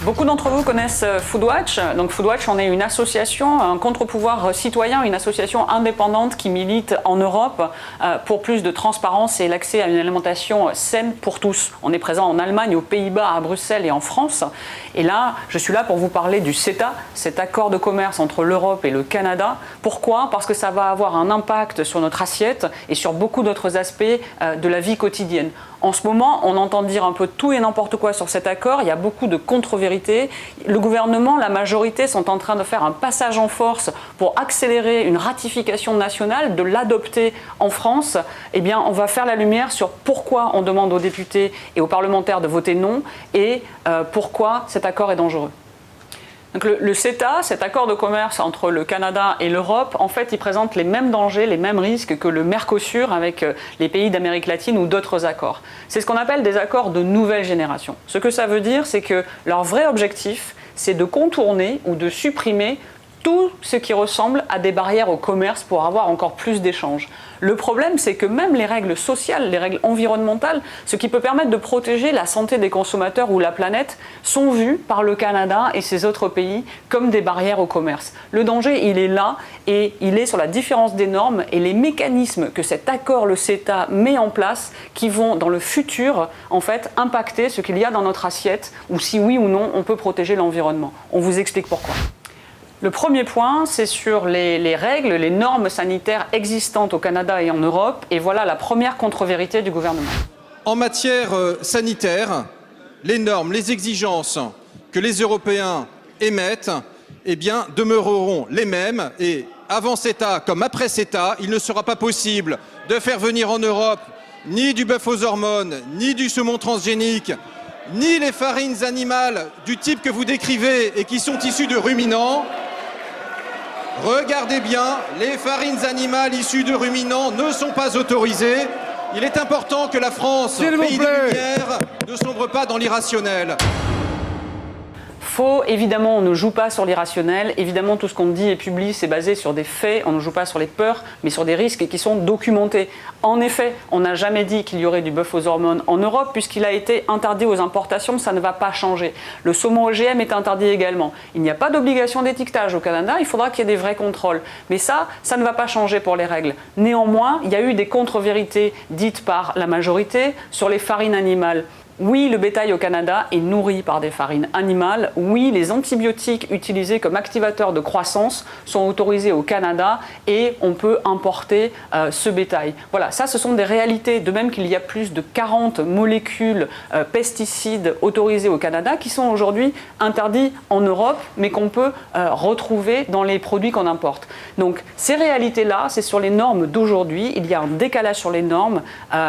Beaucoup d'entre vous connaissent Foodwatch. Donc Foodwatch, on est une association, un contre-pouvoir citoyen, une association indépendante qui milite en Europe pour plus de transparence et l'accès à une alimentation saine pour tous. On est présent en Allemagne, aux Pays-Bas, à Bruxelles et en France. Et là, je suis là pour vous parler du CETA, cet accord de commerce entre l'Europe et le Canada. Pourquoi ? Parce que ça va avoir un impact sur notre assiette et sur beaucoup d'autres aspects de la vie quotidienne. En ce moment, on entend dire un peu tout et n'importe quoi sur cet accord. Il y a beaucoup de contre-vérités. Le gouvernement, la majorité sont en train de faire un passage en force pour accélérer une ratification nationale, de l'adopter en France. Eh bien, on va faire la lumière sur pourquoi on demande aux députés et aux parlementaires de voter non et pourquoi cet accord est dangereux. Donc le CETA, cet accord de commerce entre le Canada et l'Europe, en fait, il présente les mêmes dangers, les mêmes risques que le Mercosur avec les pays d'Amérique latine ou d'autres accords. C'est ce qu'on appelle des accords de nouvelle génération. Ce que ça veut dire, c'est que leur vrai objectif, c'est de contourner ou de supprimer tout ce qui ressemble à des barrières au commerce pour avoir encore plus d'échanges. Le problème, c'est que même les règles sociales, les règles environnementales, ce qui peut permettre de protéger la santé des consommateurs ou la planète, sont vues par le Canada et ces autres pays comme des barrières au commerce. Le danger, il est là et il est sur la différence des normes et les mécanismes que cet accord, le CETA, met en place qui vont, dans le futur, en fait, impacter ce qu'il y a dans notre assiette ou si oui ou non, on peut protéger l'environnement. On vous explique pourquoi. Le premier point, c'est sur les règles, les normes sanitaires existantes au Canada et en Europe. Et voilà la première contre-vérité du gouvernement. En matière sanitaire, les normes, les exigences que les Européens émettent eh bien, demeureront les mêmes. Et avant CETA comme après CETA, il ne sera pas possible de faire venir en Europe ni du bœuf aux hormones, ni du saumon transgénique, ni les farines animales du type que vous décrivez et qui sont issues de ruminants. Regardez bien, les farines animales issues de ruminants ne sont pas autorisées. Il est important que la France, pays des Lumières, ne sombre pas dans l'irrationnel. Faux, évidemment, on ne joue pas sur l'irrationnel. Évidemment, tout ce qu'on dit et publie, c'est basé sur des faits. On ne joue pas sur les peurs, mais sur des risques qui sont documentés. En effet, on n'a jamais dit qu'il y aurait du bœuf aux hormones en Europe, puisqu'il a été interdit aux importations, ça ne va pas changer. Le saumon OGM est interdit également. Il n'y a pas d'obligation d'étiquetage au Canada, il faudra qu'il y ait des vrais contrôles. Mais ça ne va pas changer pour les règles. Néanmoins, il y a eu des contre-vérités dites par la majorité sur les farines animales. Oui, le bétail au Canada est nourri par des farines animales. Oui, les antibiotiques utilisés comme activateurs de croissance sont autorisés au Canada et on peut importer ce bétail. Voilà, ça ce sont des réalités. De même qu'il y a plus de 40 molécules pesticides autorisées au Canada qui sont aujourd'hui interdits en Europe mais qu'on peut retrouver dans les produits qu'on importe. Donc ces réalités-là, c'est sur les normes d'aujourd'hui. Il y a un décalage sur les normes,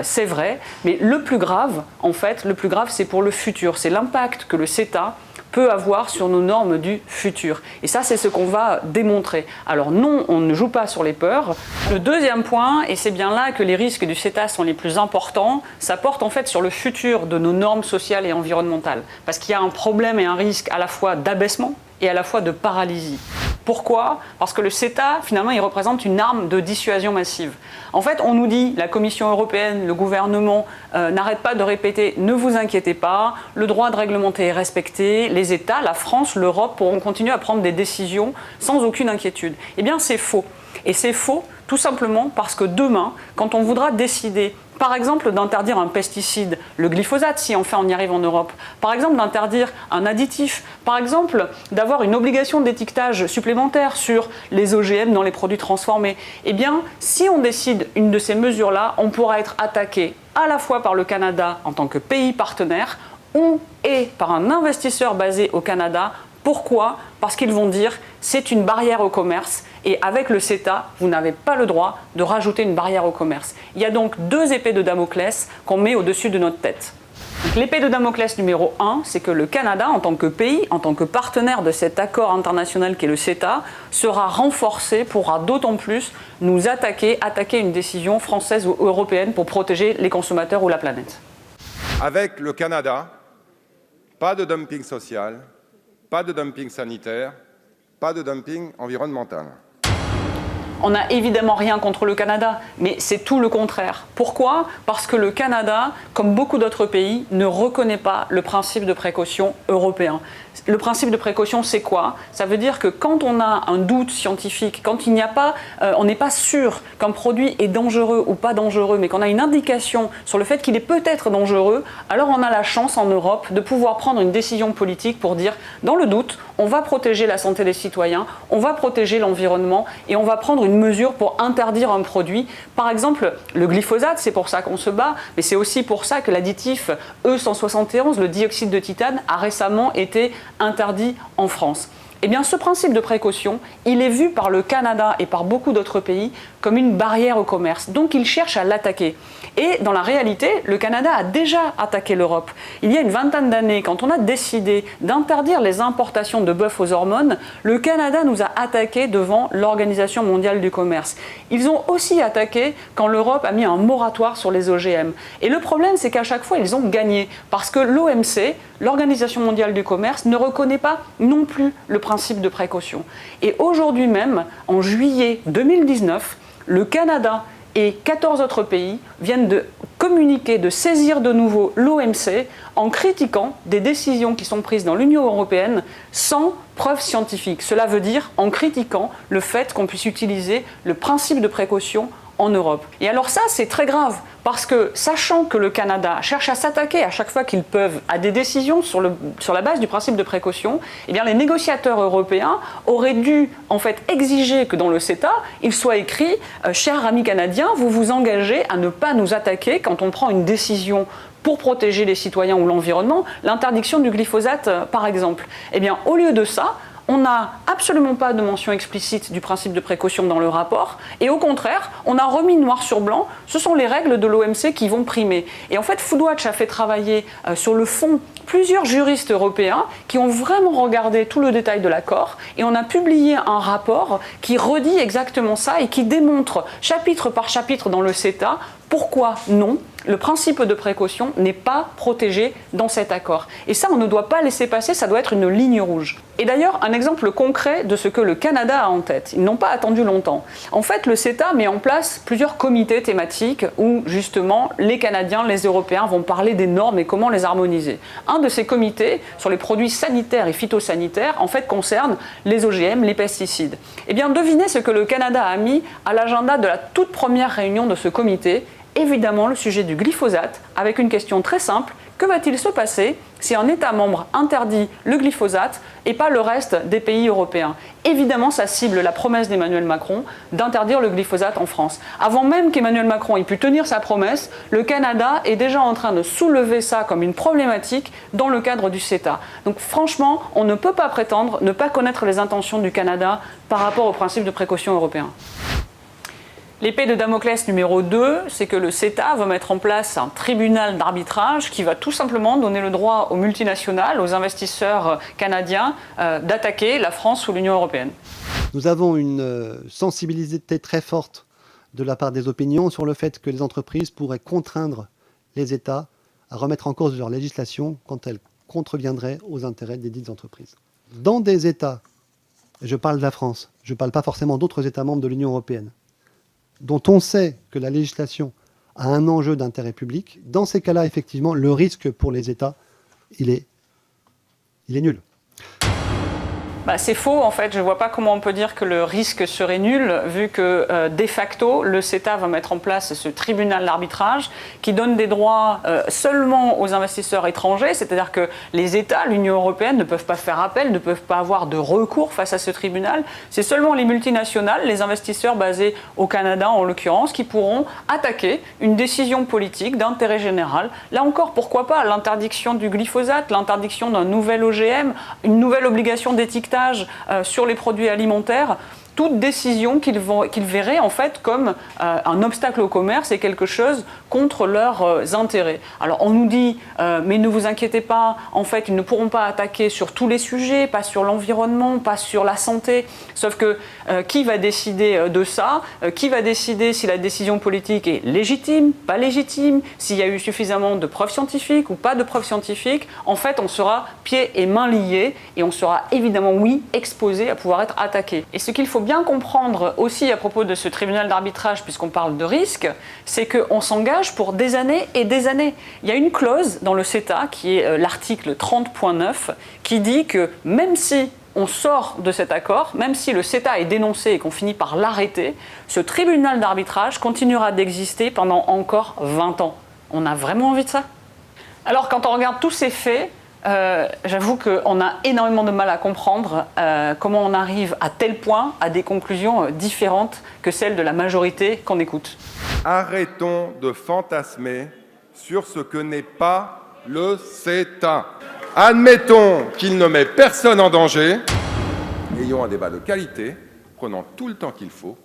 c'est vrai. Mais le plus grave, en fait, le plus grave, c'est pour le futur. C'est l'impact que le CETA peut avoir sur nos normes du futur. Et ça, c'est ce qu'on va démontrer. Alors non, on ne joue pas sur les peurs. Le deuxième point, et c'est bien là que les risques du CETA sont les plus importants, ça porte en fait sur le futur de nos normes sociales et environnementales. Parce qu'il y a un problème et un risque à la fois d'abaissement et à la fois de paralysie. Pourquoi ? Parce que le CETA, finalement, il représente une arme de dissuasion massive. En fait, on nous dit, la Commission européenne, le gouvernement n'arrête pas de répéter « ne vous inquiétez pas, le droit de réglementer est respecté, les États, la France, l'Europe pourront continuer à prendre des décisions sans aucune inquiétude ». Eh bien, c'est faux. Et c'est faux tout simplement parce que demain, quand on voudra décider par exemple d'interdire un pesticide, le glyphosate, si enfin on y arrive en Europe, par exemple d'interdire un additif, par exemple d'avoir une obligation d'étiquetage supplémentaire sur les OGM dans les produits transformés, eh bien si on décide une de ces mesures-là, on pourra être attaqué à la fois par le Canada en tant que pays partenaire et par un investisseur basé au Canada. Pourquoi ? Parce qu'ils vont dire c'est une barrière au commerce et avec le CETA, vous n'avez pas le droit de rajouter une barrière au commerce. Il y a donc deux épées de Damoclès qu'on met au-dessus de notre tête. L'épée de Damoclès numéro 1, c'est que le Canada, en tant que pays, en tant que partenaire de cet accord international qu'est le CETA, sera renforcé, pourra d'autant plus nous attaquer une décision française ou européenne pour protéger les consommateurs ou la planète. Avec le Canada, pas de dumping social, pas de dumping sanitaire, pas de dumping environnemental. On n'a évidemment rien contre le Canada, mais c'est tout le contraire. Pourquoi ? Parce que le Canada, comme beaucoup d'autres pays, ne reconnaît pas le principe de précaution européen. Le principe de précaution, c'est quoi ? Ça veut dire que quand on a un doute scientifique, quand il n'y a pas, on n'est pas sûr qu'un produit est dangereux ou pas dangereux, mais qu'on a une indication sur le fait qu'il est peut-être dangereux, alors on a la chance en Europe de pouvoir prendre une décision politique pour dire, dans le doute, on va protéger la santé des citoyens, on va protéger l'environnement et on va prendre une mesure pour interdire un produit. Par exemple, le glyphosate, c'est pour ça qu'on se bat, mais c'est aussi pour ça que l'additif E171, le dioxyde de titane, a récemment été interdit en France. Eh bien, ce principe de précaution, il est vu par le Canada et par beaucoup d'autres pays comme une barrière au commerce. Donc, ils cherchent à l'attaquer. Et dans la réalité, le Canada a déjà attaqué l'Europe. Il y a une vingtaine d'années, quand on a décidé d'interdire les importations de bœuf aux hormones, le Canada nous a attaqués devant l'Organisation mondiale du commerce. Ils ont aussi attaqué quand l'Europe a mis un moratoire sur les OGM. Et le problème, c'est qu'à chaque fois, ils ont gagné. Parce que l'OMC, l'Organisation mondiale du commerce, ne reconnaît pas non plus le principe de précaution. Et aujourd'hui même, en juillet 2019, le Canada et 14 autres pays viennent de communiquer, de saisir de nouveau l'OMC en critiquant des décisions qui sont prises dans l'Union européenne sans preuve scientifique. Cela veut dire en critiquant le fait qu'on puisse utiliser le principe de précaution en Europe. Et alors ça, c'est très grave, parce que sachant que le Canada cherche à s'attaquer à chaque fois qu'ils peuvent à des décisions sur la base du principe de précaution, eh bien les négociateurs européens auraient dû en fait exiger que dans le CETA, il soit écrit « Chers amis canadiens, vous vous engagez à ne pas nous attaquer quand on prend une décision pour protéger les citoyens ou l'environnement, l'interdiction du glyphosate par exemple ». Eh bien au lieu de ça, on n'a absolument pas de mention explicite du principe de précaution dans le rapport, et au contraire, on a remis noir sur blanc, ce sont les règles de l'OMC qui vont primer. Et en fait, Foodwatch a fait travailler sur le fond plusieurs juristes européens qui ont vraiment regardé tout le détail de l'accord, et on a publié un rapport qui redit exactement ça et qui démontre chapitre par chapitre dans le CETA pourquoi non, le principe de précaution n'est pas protégé dans cet accord. Et ça, on ne doit pas laisser passer, ça doit être une ligne rouge. Et d'ailleurs, un exemple concret de ce que le Canada a en tête. Ils n'ont pas attendu longtemps. En fait, le CETA met en place plusieurs comités thématiques où, justement, les Canadiens, les Européens vont parler des normes et comment les harmoniser. Un de ces comités, sur les produits sanitaires et phytosanitaires, en fait, concerne les OGM, les pesticides. Eh bien, devinez ce que le Canada a mis à l'agenda de la toute première réunion de ce comité. Évidemment, le sujet du glyphosate, avec une question très simple, que va-t-il se passer si un État membre interdit le glyphosate et pas le reste des pays européens ? Évidemment, ça cible la promesse d'Emmanuel Macron d'interdire le glyphosate en France. Avant même qu'Emmanuel Macron ait pu tenir sa promesse, le Canada est déjà en train de soulever ça comme une problématique dans le cadre du CETA. Donc franchement, on ne peut pas prétendre ne pas connaître les intentions du Canada par rapport au principe de précaution européen. L'épée de Damoclès numéro 2, c'est que le CETA va mettre en place un tribunal d'arbitrage qui va tout simplement donner le droit aux multinationales, aux investisseurs canadiens, d'attaquer la France ou l'Union européenne. Nous avons une sensibilité très forte de la part des opinions sur le fait que les entreprises pourraient contraindre les États à remettre en cause leur législation quand elle contreviendrait aux intérêts des dites entreprises. Dans des États, et je parle de la France, je ne parle pas forcément d'autres États membres de l'Union européenne, dont on sait que la législation a un enjeu d'intérêt public, dans ces cas-là, effectivement, le risque pour les États, il est nul. C'est faux, en fait. Je ne vois pas comment on peut dire que le risque serait nul, vu que, de facto, le CETA va mettre en place ce tribunal d'arbitrage qui donne des droits seulement aux investisseurs étrangers, c'est-à-dire que les États, l'Union européenne, ne peuvent pas faire appel, ne peuvent pas avoir de recours face à ce tribunal. C'est seulement les multinationales, les investisseurs basés au Canada, en l'occurrence, qui pourront attaquer une décision politique d'intérêt général. Là encore, pourquoi pas l'interdiction du glyphosate, l'interdiction d'un nouvel OGM, une nouvelle obligation d'étiquetage sur les produits alimentaires, toute décision qu'ils verraient en fait comme un obstacle au commerce et quelque chose contre leurs intérêts. Alors on nous dit, mais ne vous inquiétez pas, en fait ils ne pourront pas attaquer sur tous les sujets, pas sur l'environnement, pas sur la santé, sauf que qui va décider de ça ? Qui va décider si la décision politique est légitime, pas légitime, s'il y a eu suffisamment de preuves scientifiques ou pas de preuves scientifiques ? En fait on sera pieds et mains liés et on sera évidemment, oui, exposé à pouvoir être attaqué. Et ce qu'il faut bien comprendre aussi à propos de ce tribunal d'arbitrage, puisqu'on parle de risque, c'est qu'on s'engage pour des années et des années. Il y a une clause dans le CETA, qui est l'article 30.9, qui dit que même si on sort de cet accord, même si le CETA est dénoncé et qu'on finit par l'arrêter, ce tribunal d'arbitrage continuera d'exister pendant encore 20 ans. On a vraiment envie de ça? Alors quand on regarde tous ces faits, j'avoue qu'on a énormément de mal à comprendre comment on arrive à tel point à des conclusions différentes que celles de la majorité qu'on écoute. Arrêtons de fantasmer sur ce que n'est pas le CETA. Admettons qu'il ne met personne en danger. Ayons un débat de qualité, prenons tout le temps qu'il faut,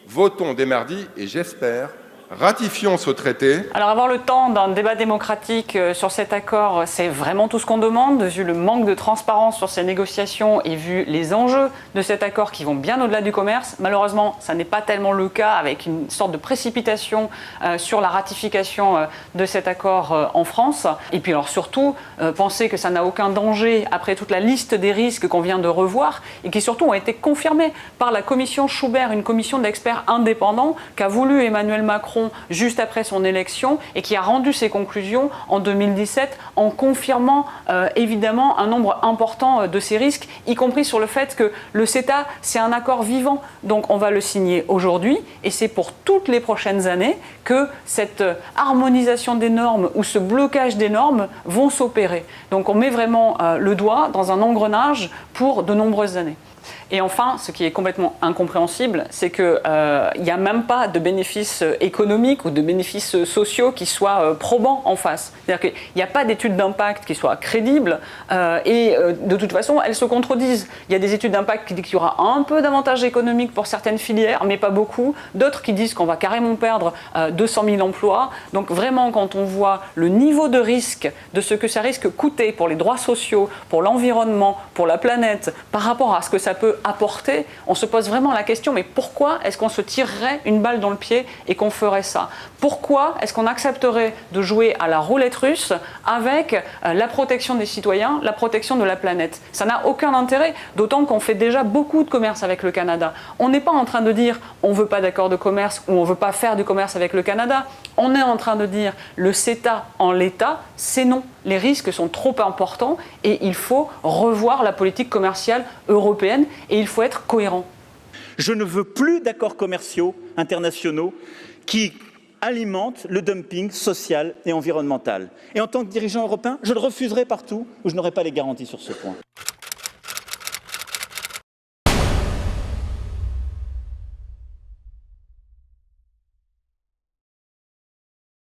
votons dès mardi et j'espère ratifions ce traité. Alors avoir le temps d'un débat démocratique sur cet accord, c'est vraiment tout ce qu'on demande, vu le manque de transparence sur ces négociations et vu les enjeux de cet accord qui vont bien au-delà du commerce. Malheureusement, ça n'est pas tellement le cas avec une sorte de précipitation sur la ratification de cet accord en France. Et puis alors surtout, penser que ça n'a aucun danger après toute la liste des risques qu'on vient de revoir et qui surtout ont été confirmés par la commission Schubert, une commission d'experts indépendants qu'a voulu Emmanuel Macron juste après son élection et qui a rendu ses conclusions en 2017 en confirmant évidemment un nombre important de ces risques, y compris sur le fait que le CETA, c'est un accord vivant. Donc on va le signer aujourd'hui et c'est pour toutes les prochaines années que cette harmonisation des normes ou ce blocage des normes vont s'opérer. Donc on met vraiment le doigt dans un engrenage pour de nombreuses années. Et enfin, ce qui est complètement incompréhensible, c'est qu'il n'y a même pas de bénéfices économiques ou de bénéfices sociaux qui soient probants en face. C'est-à-dire qu'il n'y a pas d'études d'impact qui soient crédibles et de toute façon, elles se contredisent. Il y a des études d'impact qui disent qu'il y aura un peu d'avantages économiques pour certaines filières, mais pas beaucoup. D'autres qui disent qu'on va carrément perdre 200 000 emplois. Donc vraiment, quand on voit le niveau de risque de ce que ça risque coûter pour les droits sociaux, pour l'environnement, pour la planète, par rapport à ce que ça peut apporter, on se pose vraiment la question, mais pourquoi est-ce qu'on se tirerait une balle dans le pied et qu'on ferait ça? Pourquoi est-ce qu'on accepterait de jouer à la roulette russe avec la protection des citoyens, la protection de la planète? Ça n'a aucun intérêt, d'autant qu'on fait déjà beaucoup de commerce avec le Canada. On n'est pas en train de dire on ne veut pas d'accord de commerce ou on ne veut pas faire du commerce avec le Canada. On est en train de dire le CETA en l'état, c'est non. Les risques sont trop importants et il faut revoir la politique commerciale européenne et il faut être cohérent. Je ne veux plus d'accords commerciaux internationaux qui alimentent le dumping social et environnemental. Et en tant que dirigeant européen, je le refuserai partout où je n'aurai pas les garanties sur ce point.